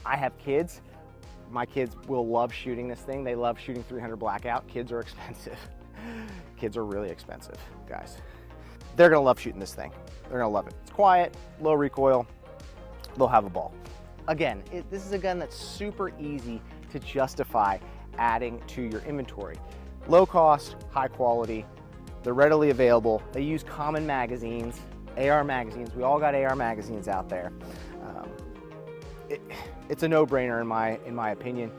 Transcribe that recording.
I have kids. My kids will love shooting this thing. They love shooting 300 Blackout. Kids are expensive. Kids are really expensive, guys. They're gonna love shooting this thing. They're gonna love it. It's quiet, low recoil, they'll have a ball. Again, this is a gun that's super easy to justify adding to your inventory. Low cost, high quality, they're readily available. They use common magazines, AR magazines. We all got AR magazines out there. It's a no-brainer in my opinion.